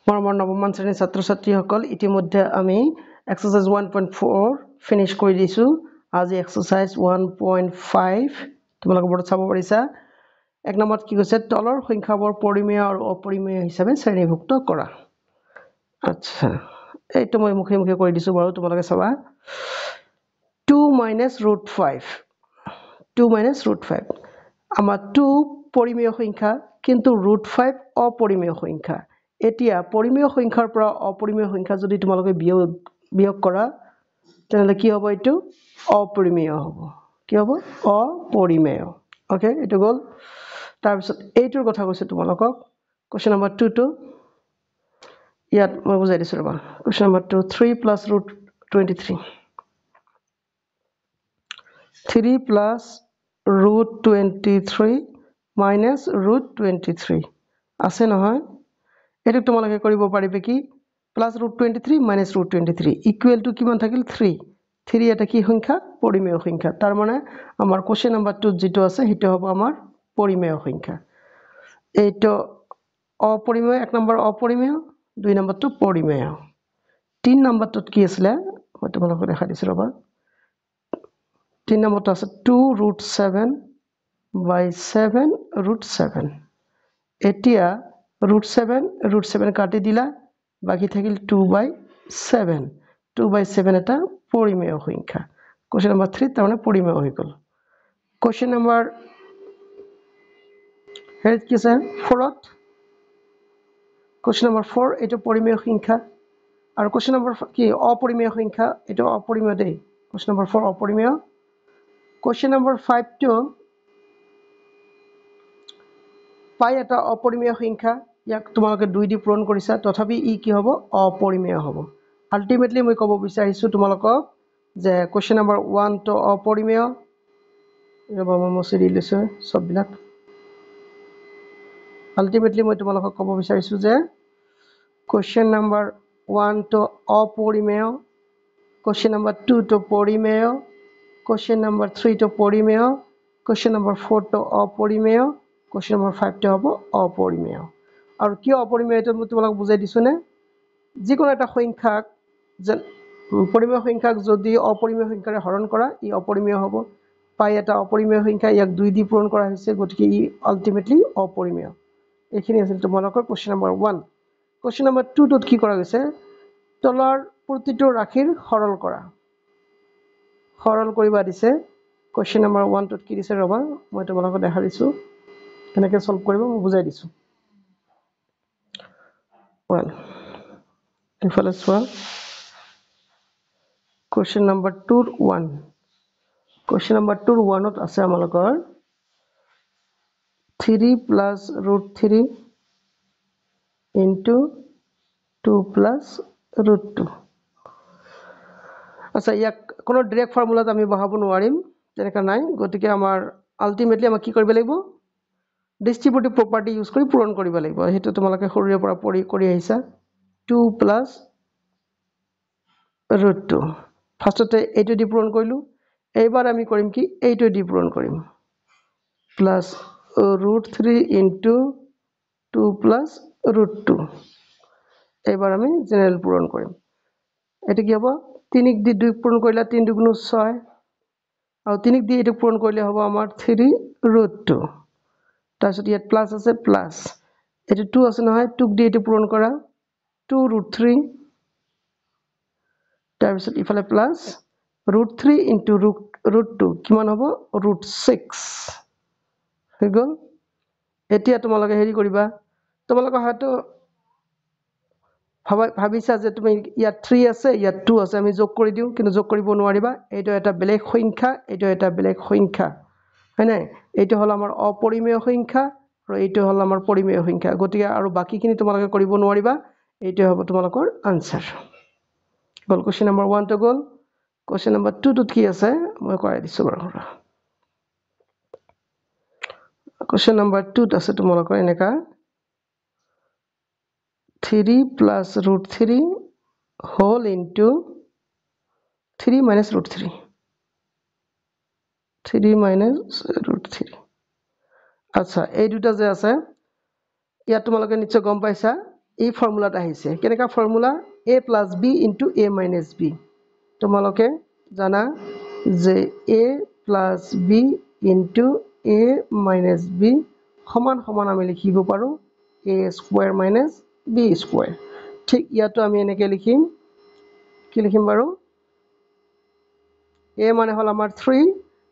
মৰমৰ নৱম শ্ৰেণীৰ ছাত্ৰ ছাত্ৰীসকল ইতিমধ্যে আমি এক্সাৰসাইজ 1.4 ফিনিশ কৰি দিছো আজি এক্সাৰসাইজ 1.5 তোমালোকে বৰ্ডত চাব পাৰিছা এক নম্বৰত কি কৈছে তলৰ সংখ্যাবোৰ পৰিমেয় আৰু অপৰিমেয় হিচাপে শ্ৰেণীভুক্ত কৰা আচ্ছা এইটো মই মুখে মুখে কৰি দিছো বাৰু তোমালোকে চাবা 2 - √5 আমাৰ 2 পৰিমেয় সংখ্যা কিন্তু √5 অপৰিমেয় সংখ্যা এতিয়া পৰিমেয় সংখ্যাৰ পৰা অপৰিমেয় সংখ্যা যদি তোমালোকে বিয়োগ কৰা তেনলে কি হ'ব এটো অপৰিমেয় হ'ব কি হ'ব অপৰিমেয় ওকে এটো গল তাৰ পিছত এইটোৰ কথা কৈছে তোমালোকক কোৱেশ্চন নম্বৰ 2 টো ইয়াত মই বুজাই দিছো ৰবা কোৱেশ্চন নম্বৰ 2 3 + √23 3 + √23 - √23 আছে নহয় এটো তোমালোকে কৰিব পাৰিবে কি +√23 - √23 ইকুৱেল টু কিমান থাকিল 3 3 এটা কি সংখ্যা পৰিমেয় সংখ্যা তাৰ মানে আমাৰ কোৱেশ্চন নম্বৰ 2 যেটো আছে হেটো হ'ব আমাৰ পৰিমেয় সংখ্যা এইটো অপৰিমেয় এক নম্বৰ অপৰিমেয় দুই নম্বৰটো পৰিমেয় তিন নম্বৰটোত কি আছিল মই তোমালোকক দেখা দিছো ৰবা তিন নম্বৰটো আছে 2√7 / 7√7 এতিয়া √7 কাটি দিলা বাকি থাকিল 2/7 2/7 এটা পৰিমেয় সংখ্যা কোৱেশ্চন নম্বৰ 3 তাৰ মানে পৰিমেয় হৈ গল কোৱেশ্চন নম্বৰ হেড কি আছে 4ত কোৱেশ্চন নম্বৰ 4 এটা পৰিমেয় সংখ্যা আৰু কোৱেশ্চন নম্বৰ কি অপৰিমেয় সংখ্যা এটা অপৰিমেয় দেই কোৱেশ্চন নম্বৰ 4 অপৰিমেয় কোৱেশ্চন নম্বৰ 5 টো পাই এটা অপৰিমেয় সংখ্যা ইয়াক তোমালোকে 2 দি পূৰণ কৰিছা তথাপি ই কি হ'ব অপৰিমেয় হ'ব আলটিমেটলি মই ক'ব বিচাৰিছো তোমালোকক যে কোৱেশ্চন নম্বৰ 1 টো অপৰিমেয় ৰবা মই মুছি দিছো সববিলাক আলটিমেটলি মই তোমালোকক ক'ব বিচাৰিছো যে কোৱেশ্চন নম্বৰ 1 টো অপৰিমেয় কোৱেশ্চন নম্বৰ 2 টো পৰিমেয় কোৱেশ্চন নম্বৰ 3 টো পৰিমেয় কোৱেশ্চন নম্বৰ 4 টো অপৰিমেয় কোৱেশ্চন নম্বৰ 5 টো হ'ব অপৰিমেয় আৰু কি অপৰিমেয় এটা মই তোমালোকক বুজাই দিছো নে যিকোনো এটা সংখ্যাক পৰিমেয় সংখ্যাক যদি অপৰিমেয় সংখ্যাৰে হৰণ কৰা ই অপৰিমেয় হ'ব পাই এটা অপৰিমেয় সংখ্যা ইয়াক 2 দি পূৰণ কৰা হৈছে গতিকে ই আলটিমেটলি অপৰিমেয় এইখিনি আছিল তোমালোকৰ কোৱেশ্চন নম্বৰ 1 কোৱেশ্চন নম্বৰ 2 টোত কি কৰা হৈছে তলৰ প্ৰতিটো ৰাশিৰ সৰল কৰিবা দিছে কোৱেশ্চন নম্বৰ 1 টোত কি দিছে ৰবা মই তোমালোকক দেখা দিছো কেনেকৈ সলভ কৰিব মই বুজাই দিছো well ইফালে চোৱা কোৱেশ্চন নম্বৰ 2 ৰ 1 কোৱেশ্চন নম্বৰ 2 ৰ 1 ত আছে আমালোকৰ 3 + √3 into 2 + √2 আচ্ছা ইয়াক কোনো ডাইৰেক্ট ফৰ্মুলাত আমি বহাব নোৱাৰিম তেনেকা নাই গতিকে আমাৰ আলটিমেটলি আমাক কি কৰিব লাগিব ডিস্ট্ৰিবিউটিভ প্ৰপাৰ্টি ইউজ কৰি পূৰণ কৰিব লাগিব হেতু তোমালোকে সৰুৰে পৰা কৰি আহিছা 2 + √2 ফাৰ্ষ্টতে এইটো দি পূৰণ কৰিলো এইবাৰ আমি কৰিম কি এইটো দি পূৰণ কৰিম প্লাস √3 into 2 + √2 এইবাৰ আমি জেনাৰেল পূৰণ কৰিম এটা কি হ'ব 3 দি 2 পূৰণ কৰিলে 3 × 2 = 6 আৰু 3 দি এইটো পূৰণ কৰিলে হ'ব আমাৰ 3√2 তাৰপিছত ইয়াত প্লাস আছে প্লাস এটো 2 আছে নহয় 2 দি এইটো পূৰণ কৰা 2√3 তাৰপিছত ইফালে প্লাস √3 into √2 কিমান হ'ব √6 হৈ গল এতিয়া তোমালোকে হেৰি কৰিবা তোমালোকে হয়তো ভাবিছা যে তুমি ইয়াত 3 আছে ইয়াত 2 আছে আমি যোগ কৰি দিও কিন্তু যোগ কৰিব নোৱাৰিবা এইটো এটা বেলেগ সংখ্যা এইটো এটা বেলেগ সংখ্যা হয় নাই এইটো হল আমাৰ অপৰিমেয় সংখ্যা আৰু এইটো হল আমাৰ পৰিমেয় সংখ্যা গতিকে আৰু বাকিখিনি তোমালোকে কৰিব নোৱাৰিবা এইটো হ'ব তোমালোকৰ আনসাৰ গল কোৱেশ্চন নম্বৰ 1 টো গল কোৱেশ্চন নম্বৰ 2 টোত কি আছে মই কৰাই দিছো বাৰু কোৱেশ্চন নম্বৰ 2 ত আছে তোমালোকৰ এনেকা 3 + √3 whole into 3 - √3 3 - √3 আচ্ছা এই দুটা যে আছে ইয়াত তোমালোকে নিশ্চয় গম পাইছা এই ফৰ্মুলাটা আহিছে কেনেকা formula a plus b into a minus b তোমালোকে জানা যে a plus b into a minus b সমান সমান আমি লিখিব পাৰো a square minus b square ঠিক ইয়াতো আমি এনেকে লিখিম কি লিখিম বাৰু a মানে হল আমাৰ 3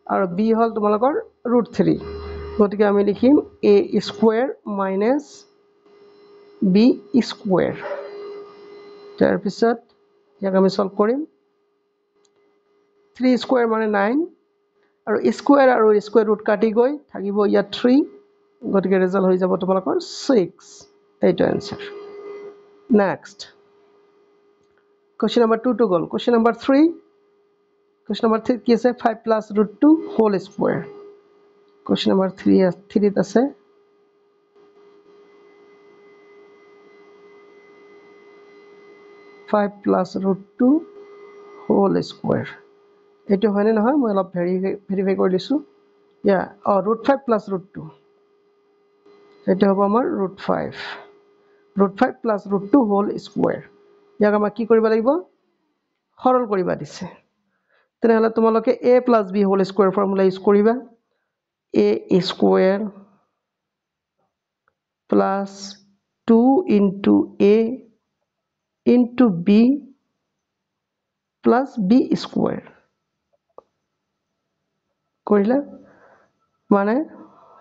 আৰু b হল তোমালোকৰ √3 গতিকে আমি লিখিম a square minus b square তাৰ পিছত ইয়াক আমি সলভ কৰিম 3 square মানে 9 আৰু স্কয়াৰ আৰু স্কয়াৰ ৰুট কাটি গৈ থাকিব ইয়া 3 গতিকে ৰিজাল্ট হৈ যাব তোমালোকৰ 6 এইটো answer next question number 2 to goal question number 3 question number 3 কি আছে 5 plus √2 whole square question number 3 আছে 5 plus √2 whole square এটো হয়নে নহয় মই অলপ ভেৰিফাই কৰি দিছো ইয়া √5 plus √2 এটা হ'ব আমাৰ √5 √5 plus √2 whole square ইয়াক আমাৰ কি কৰিব লাগিব সৰল কৰিবা দিছে তেনেহলে তোমালোকে a plus b whole square formula use কৰিবা a square plus 2 into a into b plus b square কৰিলা মানে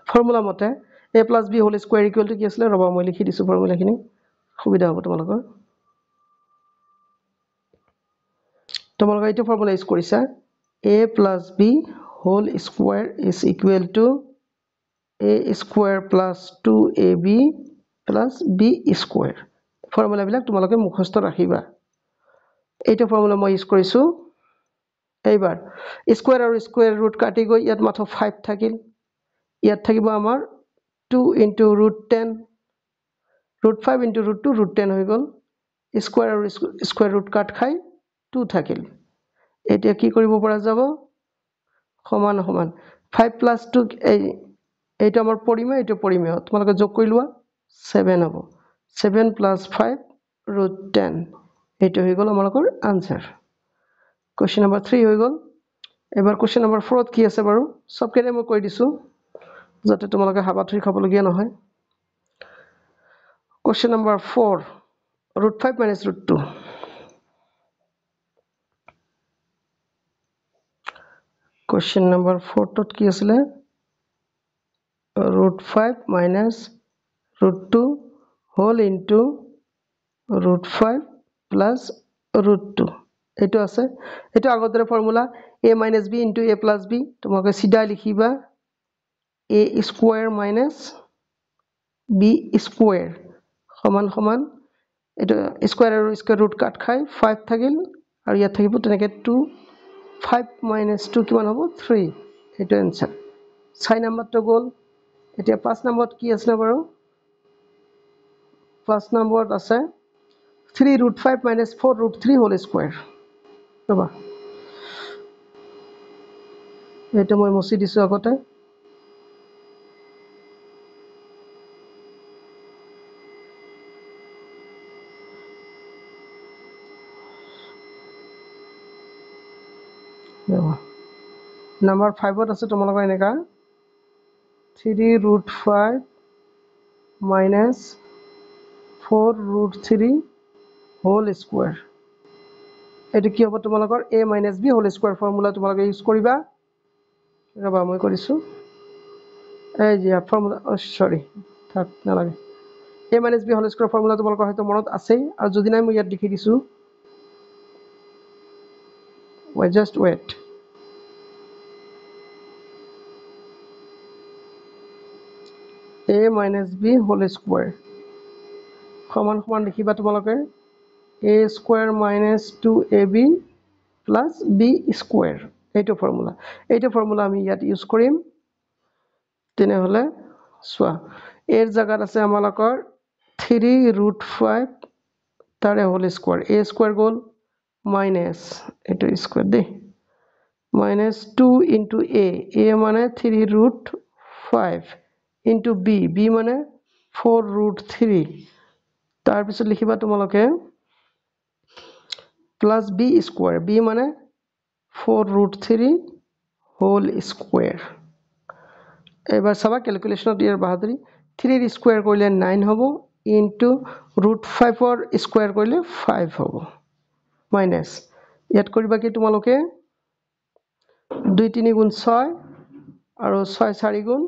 ফৰ্মুলা মতে a plus b whole square equal to কি আছিল ৰবা মই লিখি দিছো ফৰ্মুলাখিনি সুবিধা হ'ব তোমালোকৰ তোমালোকে এইটো ফৰ্মুলা ইউজ কৰিছা a plus b whole square is equal to a square plus 2ab plus b square formula বিলাক তোমালোকে মুখস্থ ৰাখিবা এইটো ফৰ্মুলা মই ইউজ কৰিছো এইবাৰ স্কয়াৰ আৰু স্কয়াৰ ৰুট কাটি গৈ ইয়াত মাত্ৰ 5 থাকিল ইয়াত থাকিব আমাৰ 2 into √10 √5 into √2 √10 হৈ গল স্কয়াৰ আৰু স্কয়াৰ ৰুট কাট খাই 2 থাকিল এতিয়া কি কৰিব পৰা যাব সমান সমান 5 plus 2 এইটো আমাৰ পৰিমেয় এইটো পৰিমেয় তোমালোকে যোগ কৰি লোৱা 7 হ'ব 7 plus 5 √10 এইটো হৈ গল আমাৰকৰ आंसर क्वेश्चन नंबर 3 হৈ গল এবাৰ क्वेश्चन नंबर 4 ত কি আছে বাৰু সবকেৰে মই কৈ দিছো যাতে তোমালোকে হাবাথুৰি খাব লগিয়া নহয় question number 4 √5 minus √2 question number 4 ত কি আছিল √5 minus √2 whole into √5 plus √2 এটো আছে এটো আগৰ formula a minus b into a plus b তোমাকে সিধা লিখিবা a square minus b square সমান সমান এটো স্কয়াৰ আৰু স্কয়াৰ ৰুট কাট খাই 5 থাকিল আৰু ইয়াত থাকিব তেনেকে 2 5 minus 2 কিমান হ'ব 3 এটো आंसर 6 নম্বৰটো গল এতিয়া 5 নম্বৰত কি আছে বাৰু 5 নম্বৰত আছে 3 √5 minus 4 √3 whole square ৰবা এটা মই মুছি দিছো আগতে number 5 ত আছে তোমালোকৰ এনেকা 3 √5 minus 4 √3 whole square এটো কি হ'ব তোমালোকৰ a minus b whole square formula তোমালোকে ইউজ কৰিবা ৰবা মই কৰিছো এই যে ফৰ্মুলা সৰি থাক নালাগে a minus b whole square formula তোমালোকৰ হয়তো মনত আছে আৰু যদি নাই মই ইয়াত লিখি দিছো just wait a minus b whole square সমান সমান লিখিবা তোমালোকে a square minus 2ab plus b square এইটো ফৰ্মুলা আমি ইয়াত ইউজ কৰিম তেনে হলে সোয়া এৰ জায়গাত আছে আমালকৰ 3 √5 তাৰে হোল স্কয়াৰ a স্কয়াৰ গল মাইনাস এটো স্কয়াৰ দে minus 2 into a মানে 3 √5 into b মানে 4 √3 তাৰ পিছত লিখিবা তোমালোকে প্লাস b স্কয়াৰ b মানে 4√3 হোল স্কয়াৰ এবাৰ সবা ক্যালকুলেশনত ইয়াৰ বাহাদুৰি 3 ৰ স্কয়াৰ কৰিলে 9 হ'ব ইনটু √5 ৰ স্কয়াৰ কৰিলে 5 হ'ব মাইনাস ইয়াত কৰিবা কি তোমালোকে 2 3 গুণ 6 আৰু 6 4 গুণ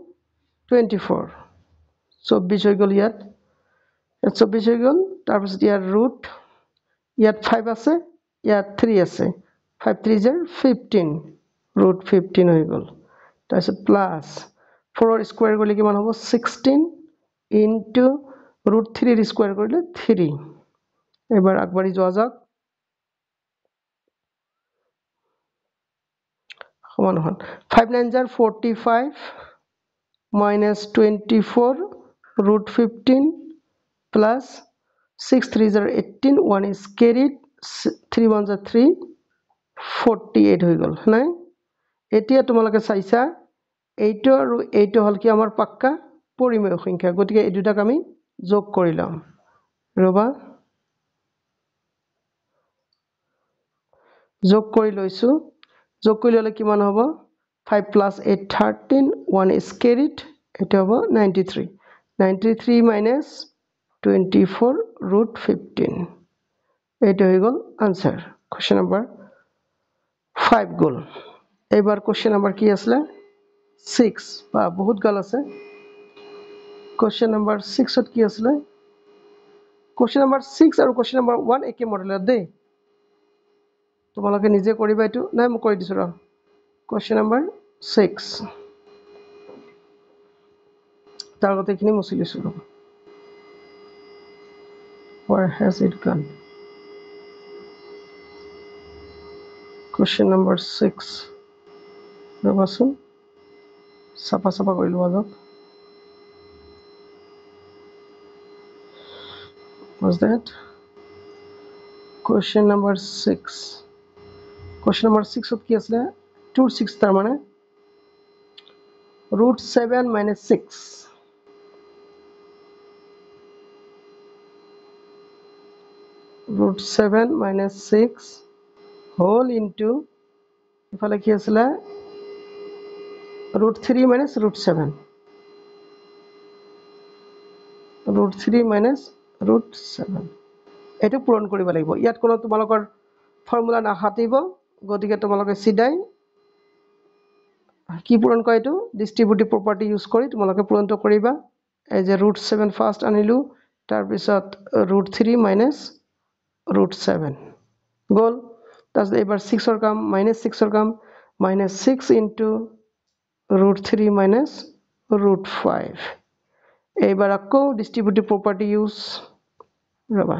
24 24 হৈ গল ইয়াত 24 হৈ গল তাৰ পিছত ইয়াৰ ৰুট ইয়াত 5 আছে ইয়াত 3 আছে 5 3 জাৰ 15 ৰুট 15 হৈ গল তাৰ পিছত প্লাস 4 ৰ স্কয়াৰ কৰিলে কিমান হ'ব 16 ইনটু √3 ৰ স্কয়াৰ কৰিলে 3 এবাৰ আগবাঢ়ি যোৱা যাওক সমান হল 5 9 জাৰ 45 minus 24 root 15 plus 6 3 jar 18 1 is carried 3 1 jar 3 48 হৈ গল নাই এতিয়া তোমালোকে চাইছা এইটো আৰু এইটো হল কি আমাৰ পাক্কা পৰিমেয় সংখ্যা গতিকে এই দুটাক আমি যোগ কৰি লম ৰবা যোগ কৰি লৈছো যোগ কৰি ললে কিমান হ'ব 5 plus 8 13 1 is carried এটা হবে 93 93 minus 24 root 15 এটা হয়ে গেল आंसर क्वेश्चन नंबर 5 গল এবার क्वेश्चन नंबर কি আসলে 6 বা বহুত গাল আছে क्वेश्चन नंबर 6 ত কি আসলে क्वेश्चन नंबर 6 আৰু क्वेश्चन नंबर 1 একে মডেলৰ দে তোমালোকে নিজে কৰিবা এটো নাই মই কৰি দিছো ৰ क्वेश्चन नंबर 6 তাৰ আগতে এখিনি মুছি লৈছো where has it gone question number 6 ৰবাচোন সাপা সাপা কৰি লোৱা যাওক was that question number 6 question number 6 ত কি আছে 2 6 তাৰ মানে √7 minus 6 √7 minus 6 whole into ইফালে কি আছিল √3 minus √7 √3 minus √7 এটো পূৰণ কৰিব লাগিব ইয়াত কোনো তোমালোকৰ ফৰ্মুলা নাহাতিব গতিকে তোমালোকে সিধাই কি পূৰণ কয় এটো ডিস্ট্ৰিবিউটিভ প্ৰপাৰ্টি ইউজ কৰি তোমালোকে পূৰণটো কৰিবা এই যে √7 ফাৰ্স্ট আনিলো তাৰ পিছত √3 minus √7 গল তাছ এবাৰ 6 ৰ কাম -6 ৰ কাম -6 into √3 minus √5 এবাৰ আকৌ ডিস্ট্ৰিবিউটিভ প্ৰপাৰ্টি ইউজ ৰবা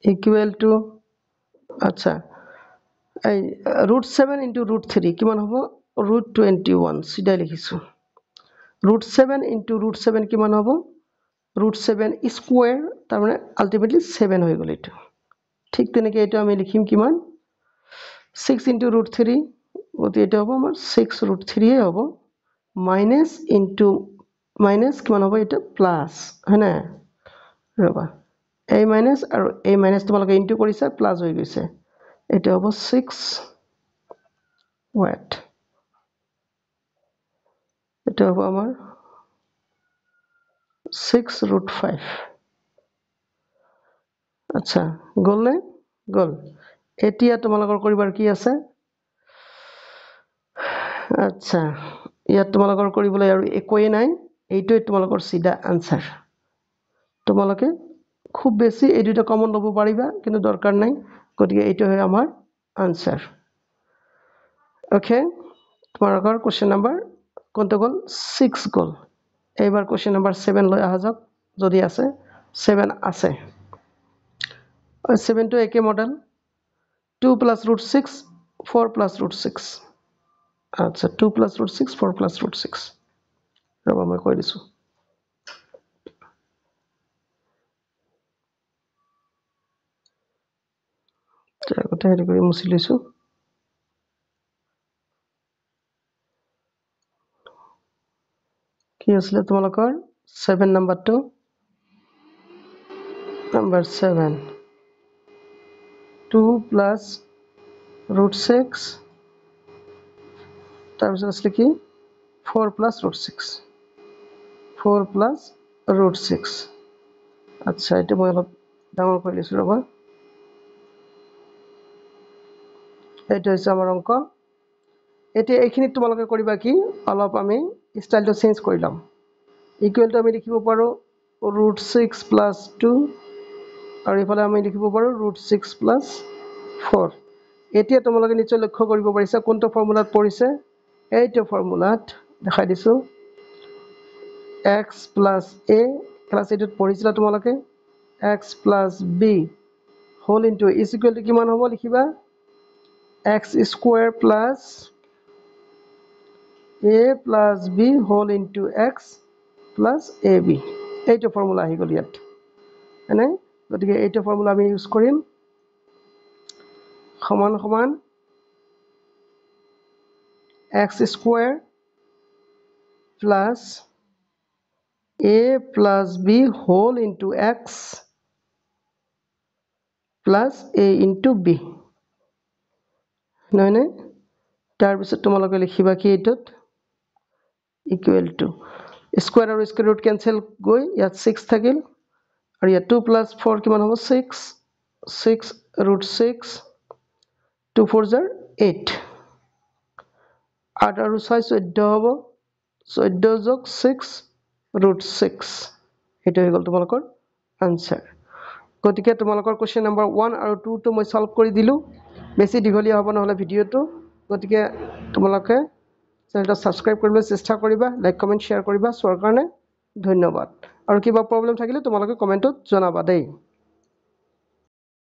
equal to আচ্ছা এই √7 into √3 কিমান হ'ব √21 সিধা লিখিছো √7 into √7 কিমান হ'ব √7 স্কয়ার তার মানে আলটিমেটলি 7 হৈ গল এটো ঠিক তেনেকে এটো আমি লিখিম কিমান 6 into √3 গতি এটা হ'ব আমাৰ 6 √3 এ হ'ব মাইনাস ইনটু মাইনাস কিমান হ'ব এটা প্লাস হয়না ৰবা a minus আৰু a minus তোমালোকে ইনটু কৰিছা প্লাস হৈ গৈছে এটা হ'ব 6 ওয়াট এটা হ'ব আমাৰ 6√5 আচ্ছা গল নে গল এতিয়া তোমালোকৰ কৰিবাৰ কি আছে আচ্ছা ইয়াত তোমালোকৰ কৰিবলৈ আৰু একোই নাই এইটোই তোমালোকৰ সিধা आंसर তোমালোকে খুব বেছি এই দুটো কমন লব পাৰিবা কিন্তু দৰকাৰ নাই গতিকে এইটো হয় আমাৰ आंसर ওকে তোমালোকৰ কোশ্চেন নাম্বাৰ কোনটো গল 6 গল এবাৰ কোশ্চেন নাম্বাৰ 7 লৈ আহা যাওক যদি আছে 7 আছে 7 টো একে মডেল 2 plus √6 4 plus √6 আচ্ছা 2 plus √6 4 plus √6 ৰবা মই কৈ দিছো আগতে হেৰি কৰি মুছি লৈছো কি আছিলে তোমালোকৰ 7 নাম্বাৰটো নাম্বাৰ 7 2 প্লাছ √6 তাৰপিছত আছিলে কি 4 প্লাছ √6 4 প্লাছ √6 আচ্ছা এইটো মই অলপ ডাঙৰ কৰি লৈছোঁ ৰ'বা এইটো হৈছে আমাৰ অংক এতিয়া এইখিনিত তোমালোকে কৰিবা কি অলপ আমি ষ্টাইলটো চেঞ্জ কৰি ল'ম ইকুৱেলটো আমি লিখিব পাৰোঁ √6 প্লাছ 2 আৰু এইফালে আমি লিখিব পাৰোঁ √6 প্লাছ 4 এতিয়া তোমালোকে নিশ্চয় লক্ষ্য কৰিব পাৰিছা কোনটো ফৰ্মুলাত পৰিছে এইটো ফৰ্মুলাত দেখাই দিছোঁ x প্লাছ a ক্লাছ এইটোত পঢ়িছিলা তোমালোকে x plus b whole into is equal to কিমান হ'ব লিখিবা x square plus a plus b whole into x plus ab এইটো ফৰ্মুলা আহি গ'ল ইয়াত হয়নে গতিকে এইটো ফৰ্মুলা আমি ইউজ কৰিম সমান সমান x square plus a plus b whole into x plus a into b নহয়নে তাৰপিছত তোমালোকে লিখিবা কি এইটোত ইকুৱেল টু স্কুৱেৰ আৰু স্কুৱেৰ ৰুট কেঞ্চেল গৈ ইয়াত 6 থাকিল আৰু ইয়াত 2 প্লাছ 4 কিমান হ'ব 6 6 √6 2 4 জাৰ 8 8 আৰু 6 14 হ'ব 14 যোগ 6 √6 এইটো হৈ গ'ল তোমালোকৰ আনসাৰ গতিকে তোমালোকৰ কোৱেশ্চন নম্বৰ 1 আৰু 2 টো মই সলভ কৰি দিলোঁ বেছি দীঘলীয়া হ'ব নহ'লে ভিডিঅ'টো গতিকে তোমালোকে চেনেলটো সাবস্ক্ৰাইব কৰিবলৈ চেষ্টা কৰিবা লাইক কমেন্ট শ্বেয়াৰ কৰিবা চোৱাৰ কাৰণে ধন্যবাদ আৰু কিবা প্ৰব্লেম থাকিলে তোমালোকে কমেন্টত জনাবা দেই